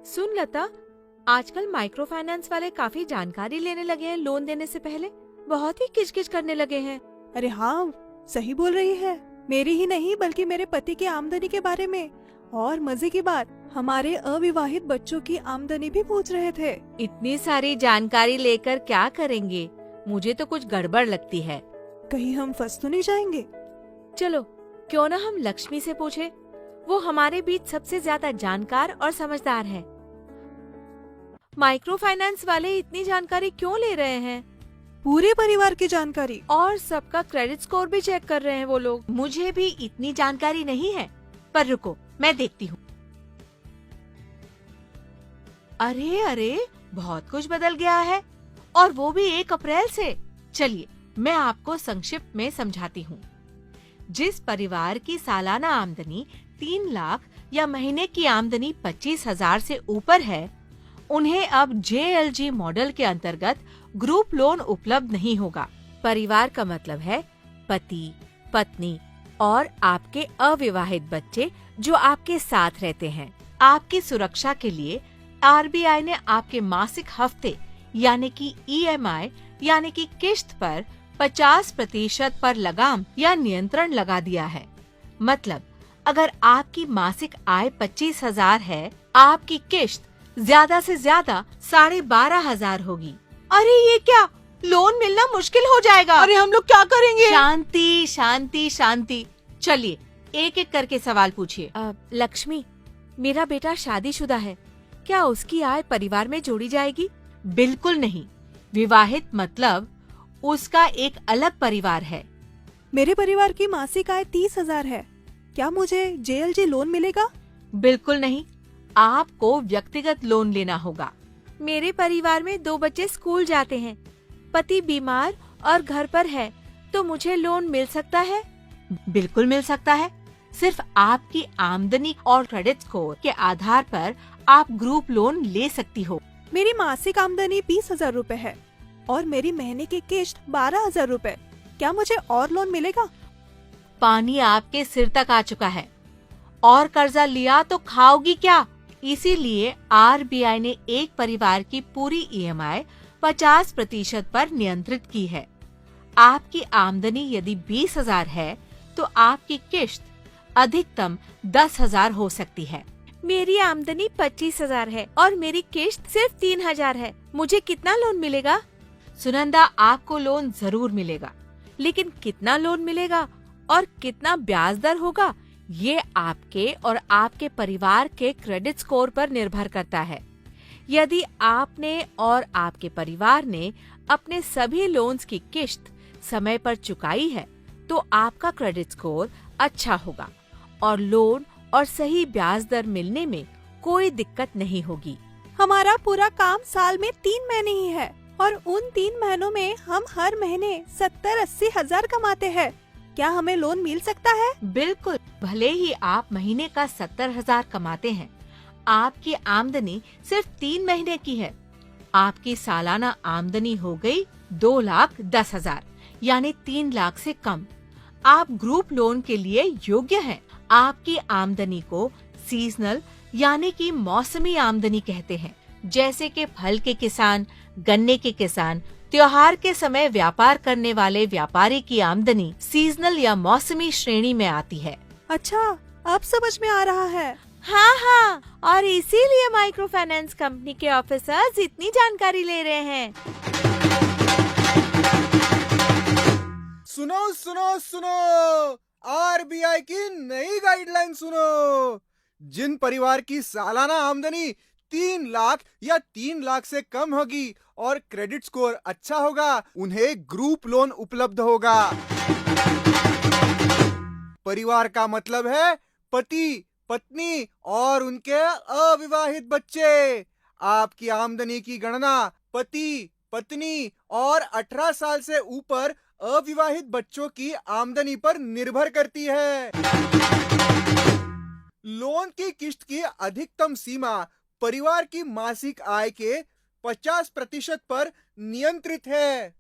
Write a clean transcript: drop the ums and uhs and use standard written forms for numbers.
सुन लता, आजकल micro finance वाले काफी जानकारी लेने लगे हैं लोन देने से पहले। बहुत ही किचकिच करने लगे हैं। अरे हाँ, सही बोल रही है। मेरी ही नहीं बल्कि मेरे पति की आमदनी के बारे में, और मजे की बात, हमारे अविवाहित बच्चों की आमदनी भी पूछ रहे थे। इतनी सारी जानकारी लेकर क्या करेंगे? मुझे तो कुछ गड़बड़ लगती है। कहीं हम फंस तो नहीं जाएंगे? चलो, क्यों ना हम लक्ष्मी से पूछे। वो हमारे बीच सबसे ज्यादा जानकार और समझदार है। माइक्रो फाइनेंस वाले इतनी जानकारी क्यों ले रहे हैं? पूरे परिवार की जानकारी और सबका क्रेडिट स्कोर भी चेक कर रहे हैं वो लोग। मुझे भी इतनी जानकारी नहीं है, पर रुको, मैं देखती हूँ। अरे अरे, बहुत कुछ बदल गया है, और वो भी 1 अप्रैल से। चलिए, मैं आपको संक्षिप्त में समझाती हूँ। जिस परिवार की सालाना आमदनी 3 लाख या महीने की आमदनी 25,000 से ऊपर है, उन्हें अब JLG मॉडल के अंतर्गत ग्रुप लोन उपलब्ध नहीं होगा। परिवार का मतलब है पति, पत्नी और आपके अविवाहित बच्चे जो आपके साथ रहते हैं। आपकी सुरक्षा के लिए RBI ने आपके मासिक हफ्ते यानी कि EMI यानी कि किश्त पर 50% पर लगाम या नियंत्रण लगा दिया है। मतलब, अगर आपकी मासिक आय 25,000 है, आपकी किश्त ज्यादा से ज्यादा 12,500 होगी। अरे ये क्या, लोन मिलना मुश्किल हो जाएगा। अरे हम लोग क्या करेंगे? शांति शांति शांति। चलिए, एक एक करके सवाल पूछिए। लक्ष्मी, मेरा बेटा शादीशुदा है, क्या उसकी आय परिवार में जोड़ी जाएगी? बिल्कुल नहीं। विवाहित मतलब उसका एक अलग परिवार है। मेरे परिवार की मासिक आय 30,000 है, क्या मुझे JLG लोन मिलेगा? बिल्कुल नहीं, आपको व्यक्तिगत लोन लेना होगा। मेरे परिवार में 2 बच्चे स्कूल जाते हैं, पति बीमार और घर पर है, तो मुझे लोन मिल सकता है? बिल्कुल मिल सकता है। सिर्फ आपकी आमदनी और क्रेडिट स्कोर के आधार पर आप ग्रुप लोन ले सकती हो। मेरी मासिक आमदनी 20,000 रूपए है और मेरी महीने की किश्त 12,000 रूपए, क्या मुझे और लोन मिलेगा? पानी आपके सिर तक आ चुका है, और कर्जा लिया तो खाओगी क्या? इसीलिए RBI ने एक परिवार की पूरी EMI 50% पर नियंत्रित की है। आपकी आमदनी यदि 20,000 है, तो आपकी किश्त अधिकतम 10,000 हो सकती है। मेरी आमदनी 25,000 है और मेरी किश्त सिर्फ 3,000 है। मुझे कितना लोन मिलेगा? सुनंदा, आपको लोन जरूर मिलेगा, लेकिन कितना लोन मिलेगा और कितना ब्याज दर होगा, ये आपके और आपके परिवार के क्रेडिट स्कोर पर निर्भर करता है। यदि आपने और आपके परिवार ने अपने सभी लोन्स की किश्त समय पर चुकाई है, तो आपका क्रेडिट स्कोर अच्छा होगा और लोन और सही ब्याज दर मिलने में कोई दिक्कत नहीं होगी। हमारा पूरा काम साल में 3 महीने ही है, और उन 3 महीनों में हम हर महीने 70-80 हजार कमाते हैं। क्या हमें लोन मिल सकता है? बिल्कुल। भले ही आप महीने का 70,000 कमाते हैं, आपकी आमदनी सिर्फ 3 महीने की है। आपकी सालाना आमदनी हो गई 2,10,000 यानी 3 लाख से कम। आप ग्रुप लोन के लिए योग्य हैं। आपकी आमदनी को सीजनल यानी कि मौसमी आमदनी कहते हैं, जैसे कि फल के किसान, गन्ने के किसान, त्योहार के समय व्यापार करने वाले व्यापारी की आमदनी सीजनल या मौसमी श्रेणी में आती है। अच्छा, अब समझ में आ रहा है। हाँ हाँ, और इसीलिए माइक्रो फाइनेंस कंपनी के ऑफिसर्स इतनी जानकारी ले रहे हैं। सुनो सुनो सुनो, RBI की नई गाइडलाइन सुनो। जिन परिवार की सालाना आमदनी 3 लाख या 3 लाख से कम होगी और क्रेडिट स्कोर अच्छा होगा, उन्हें ग्रुप लोन उपलब्ध होगा। परिवार का मतलब है पति, पत्नी और उनके अविवाहित बच्चे। आपकी आमदनी की गणना पति, पत्नी और 18 साल से ऊपर अविवाहित बच्चों की आमदनी पर निर्भर करती है। लोन की किश्त की अधिकतम सीमा परिवार की मासिक आय के 50% पर नियंत्रित है।